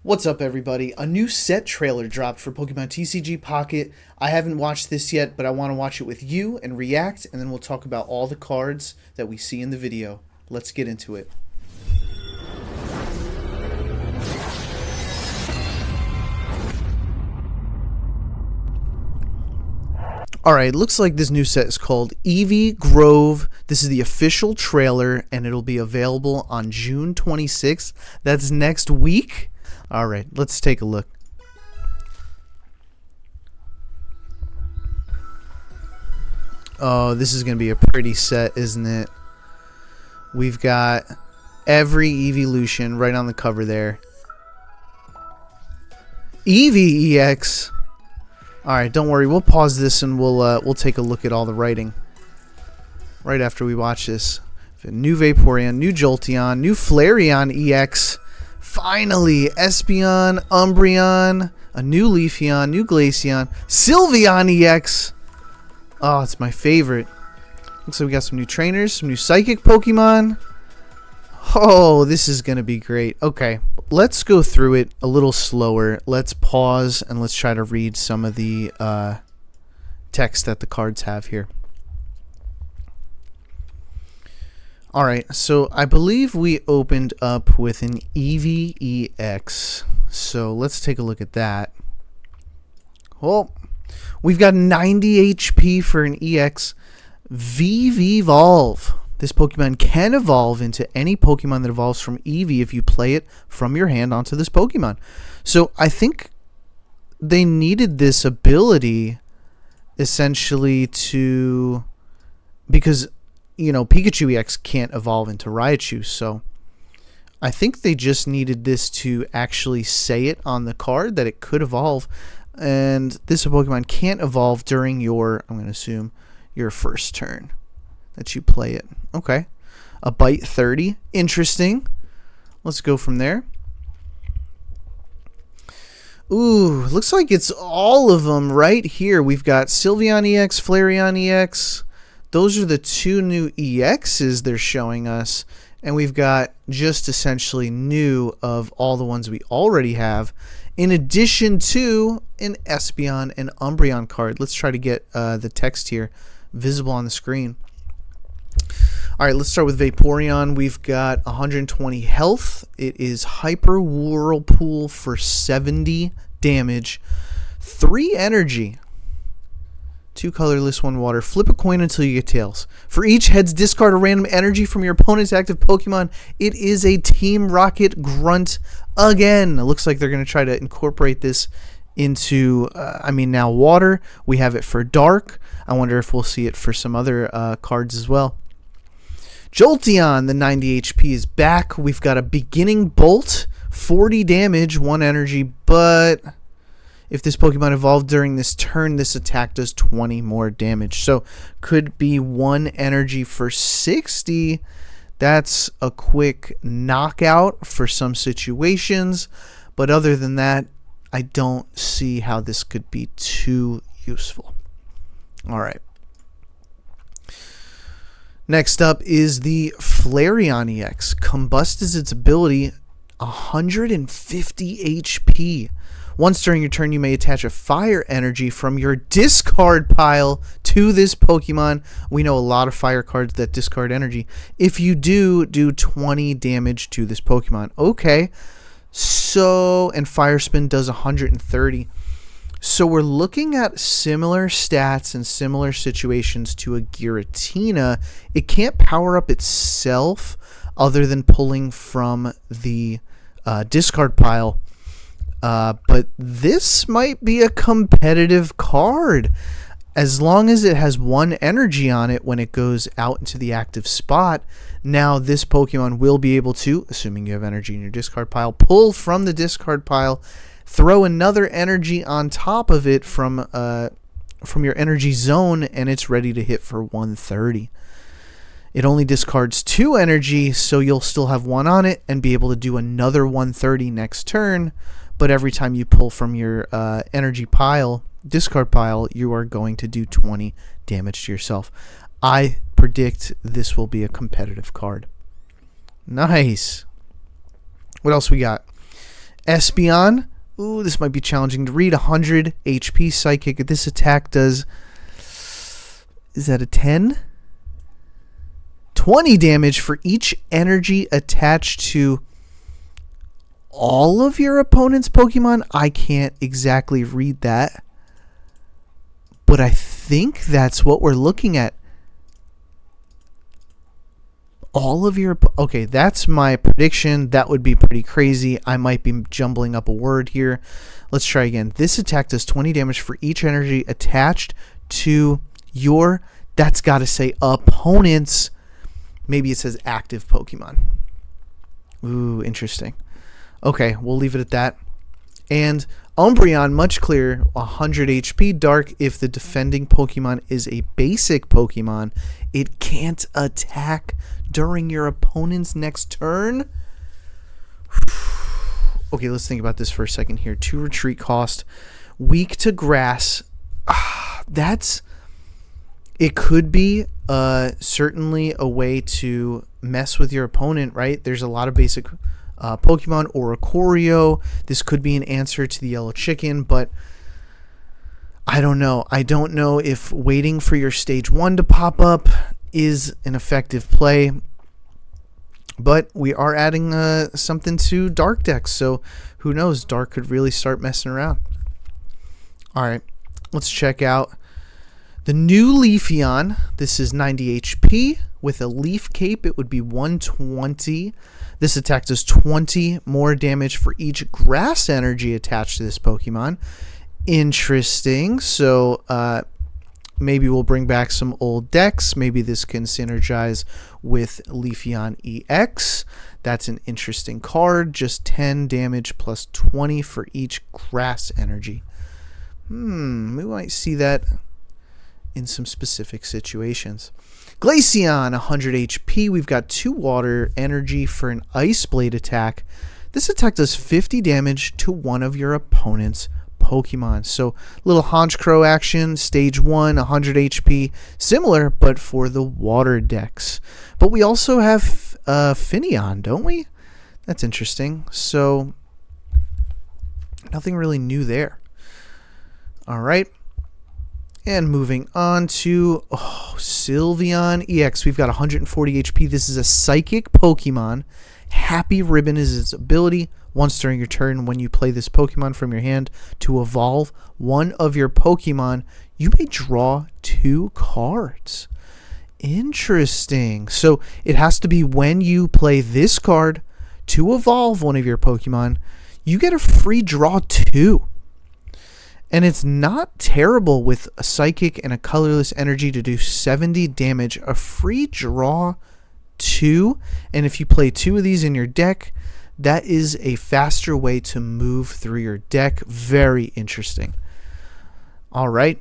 What's up, everybody? A new set trailer dropped for Pokemon TCG Pocket. I haven't watched this yet, but I want to watch it with you and react, and then we'll talk about all the cards that we see in the video. Let's get into it. Alright, looks like this new set is called Eevee Grove. This is the official trailer, and it'll be available on June 26th. That's next week. Alright, let's take a look. Oh, this is going to be a pretty set, isn't it? We've got every evolution right on the cover there. Eevee EX. Alright, don't worry. We'll pause this and we'll take a look at all the writing right after we watch this. New Vaporeon, new Jolteon, new Flareon EX. Finally, Espeon, Umbreon, a new Leafeon, new Glaceon, Sylveon EX. Oh, it's my favorite. Looks like we got some new trainers, some new Psychic Pokemon. Oh, this is going to be great. Okay, let's go through it a little slower. Let's pause and let's try to read some of the text that the cards have here. Alright, so I believe we opened up with an Eevee EX. So let's take a look at that. Well, we've got 90 HP for an EX. EEVEE Evolve. This Pokemon can evolve into any Pokemon that evolves from Eevee if you play it from your hand onto this Pokemon. So I think they needed this ability essentially to... because... you know, Pikachu EX can't evolve into Raichu, so I think they just needed this to actually say it on the card that it could evolve, and this Pokemon can't evolve during your, I'm going to assume, your first turn that you play it. Okay. A Bite 30. Interesting. Let's go from there. Ooh, looks like it's all of them right here. We've got Sylveon EX, Flareon EX. Those are the two new EXs they're showing us. And we've got just essentially new of all the ones we already have, in addition to an Espeon and Umbreon card. Let's try to get the text here visible on the screen. Alright, let's start with Vaporeon. We've got 120 health. It is Hyper Whirlpool for 70 damage. 3 energy. 2 colorless, 1 water. Flip a coin until you get tails. For each heads, discard a random energy from your opponent's active Pokemon. It is a Team Rocket Grunt again. It looks like they're going to try to incorporate this into, now water. We have it for dark. I wonder if we'll see it for some other cards as well. Jolteon, the 90 HP, is back. We've got a Beginning Bolt, 40 damage, 1 energy, but... if this Pokemon evolved during this turn, this attack does 20 more damage. So, could be 1 energy for 60. That's a quick knockout for some situations. But other than that, I don't see how this could be too useful. Alright. Next up is the Flareon EX. Combust is its ability, 150 HP. Once during your turn, you may attach a fire energy from your discard pile to this Pokemon. We know a lot of fire cards that discard energy. If you do 20 damage to this Pokemon. Okay. So, and Fire Spin does 130. So we're looking at similar stats and similar situations to a Giratina. It can't power up itself other than pulling from the discard pile. But this might be a competitive card. As long as it has 1 energy on it when it goes out into the active spot, now this Pokemon will be able to, assuming you have energy in your discard pile, pull from the discard pile, throw another energy on top of it from your energy zone, and it's ready to hit for 130. It only discards 2 energy, so you'll still have 1 on it and be able to do another 130 next turn. But every time you pull from your energy pile, discard pile, you are going to do 20 damage to yourself. I predict this will be a competitive card. Nice. What else we got? Espeon. Ooh, this might be challenging to read. 100 HP Psychic. This attack does... Is that a 10? 20 damage for each energy attached to all of your opponent's Pokemon. I can't exactly read that, but I think that's what we're looking at. All of your... Okay, that's my prediction. That would be pretty crazy. I might be jumbling up a word here. Let's try again. This attack does 20 damage for each energy attached to your... That's got to say opponent's... Maybe it says active Pokemon. Ooh, interesting. Okay, we'll leave it at that. And Umbreon, much clearer, 100 HP. Dark, if the defending Pokemon is a basic Pokemon, it can't attack during your opponent's next turn. Okay, let's think about this for a second here. 2 retreat cost. Weak to grass. That's... It could be certainly a way to mess with your opponent, right? There's a lot of basic Pokemon. Oricorio. This could be an answer to the yellow chicken, but I don't know. I don't know if waiting for your stage 1 to pop up is an effective play. But we are adding something to Dark decks, so who knows? Dark could really start messing around. All right, let's check out the new Leafeon. This is 90 HP. With a Leaf Cape, it would be 120. This attack does 20 more damage for each grass energy attached to this Pokemon. Interesting. So maybe we'll bring back some old decks. Maybe this can synergize with Leafeon EX. That's an interesting card. Just 10 damage plus 20 for each grass energy. We might see that in some specific situations. Glaceon, 100 HP. We've got 2 water energy for an Ice Blade attack. This attack does 50 damage to one of your opponent's Pokemon. So, little Honchkrow action, stage 1, 100 HP. Similar, but for the water decks. But we also have Finneon, don't we? That's interesting. So, nothing really new there. All right. And moving on to Sylveon EX. We've got 140 HP. This is a psychic Pokemon. Happy Ribbon is its ability. Once during your turn, when you play this Pokemon from your hand to evolve one of your Pokemon, you may draw 2 cards. Interesting. So it has to be when you play this card to evolve one of your Pokemon, you get a free draw 2. And it's not terrible with a Psychic and a Colorless Energy to do 70 damage. A free draw 2. And if you play 2 of these in your deck, that is a faster way to move through your deck. Very interesting. All right.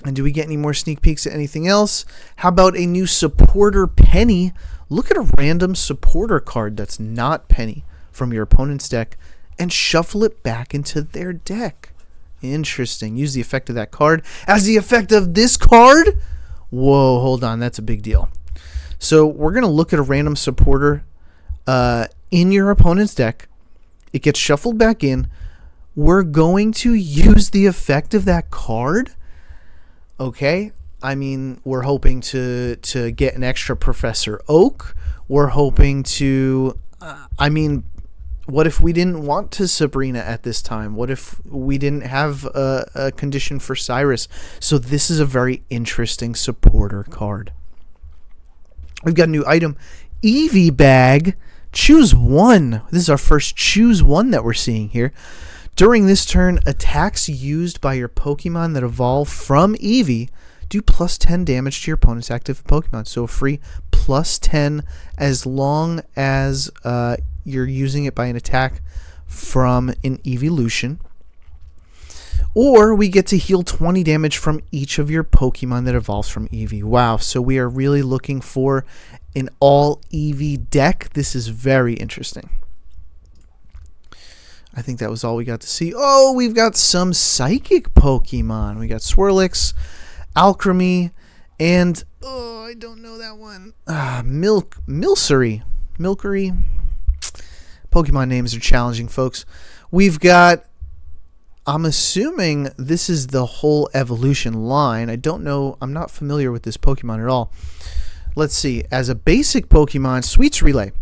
And do we get any more sneak peeks at anything else? How about a new Supporter Penny? Look at a random Supporter card that's not Penny from your opponent's deck and shuffle it back into their deck. Interesting. Use the effect of that card as the effect of this card. Whoa, hold on. That's a big deal. So we're going to look at a random supporter in your opponent's deck. It gets shuffled back in. We're going to use the effect of that card. Okay. I mean, we're hoping to get an extra Professor Oak. We're hoping to, what if we didn't want to Sabrina at this time? What if we didn't have a condition for Cyrus? So this is a very interesting supporter card. We've got a new item, Eevee Bag. Choose one. This is our first choose one that we're seeing here. During this turn, attacks used by your Pokemon that evolve from Eevee do plus 10 damage to your opponent's active Pokemon. So a free plus 10 as long as you're using it by an attack from an evolution. Or we get to heal 20 damage from each of your Pokemon that evolves from Eevee. Wow, so we are really looking for an all Eevee deck. This is very interesting. I think that was all we got to see. Oh, we've got some Psychic Pokemon. We got Swirlix, Alchemy, and I don't know that one. Milcery. Pokemon names are challenging, folks. We've got, I'm assuming this is the whole evolution line. I don't know. I'm not familiar with this Pokemon at all. Let's see. As a basic Pokemon, Sweets Relay.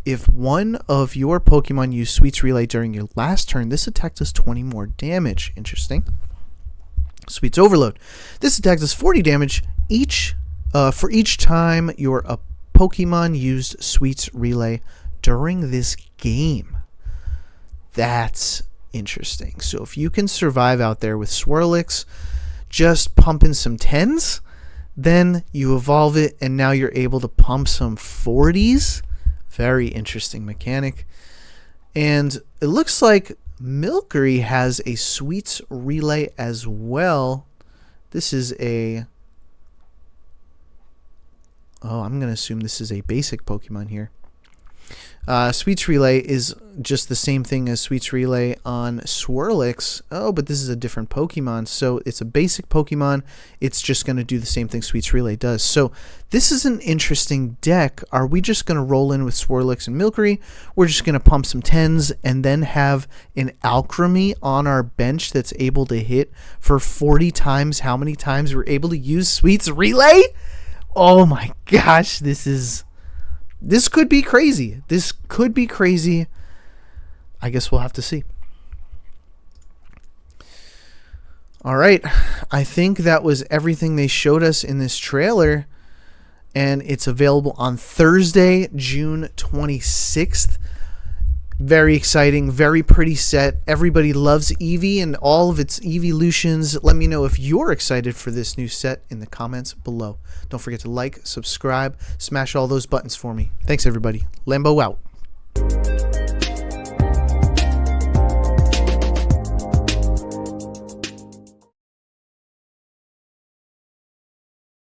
If one of your Pokemon used Sweets Relay during your last turn, this attack does 20 more damage. Interesting. Sweets Overload. This attack does 40 damage for each time your Pokemon used Sweets Relay during this game. That's interesting. So if you can survive out there with Swirlix, just pumping some 10s, then you evolve it, and now you're able to pump some 40s. Very interesting mechanic. And it looks like Milcery has a Sweets Relay as well. This is a... Oh, I'm going to assume this is a basic Pokemon here. Sweets Relay is just the same thing as Sweets Relay on Swirlix. Oh, but this is a different Pokemon. So it's a basic Pokemon. It's just going to do the same thing Sweets Relay does. So this is an interesting deck. Are we just going to roll in with Swirlix and Milcery? We're just going to pump some 10s and then have an Alchemy on our bench that's able to hit for 40 times how many times we're able to use Sweets Relay? Oh my gosh, this could be crazy. This could be crazy. I guess we'll have to see. All right. I think that was everything they showed us in this trailer. And it's available on Thursday, June 26th. Very exciting. Very pretty set. Everybody loves Eevee and all of its evolutions. Let me know if you're excited for this new set in the comments below. Don't forget to like, subscribe, smash all those buttons for me. Thanks, everybody. Lambo out.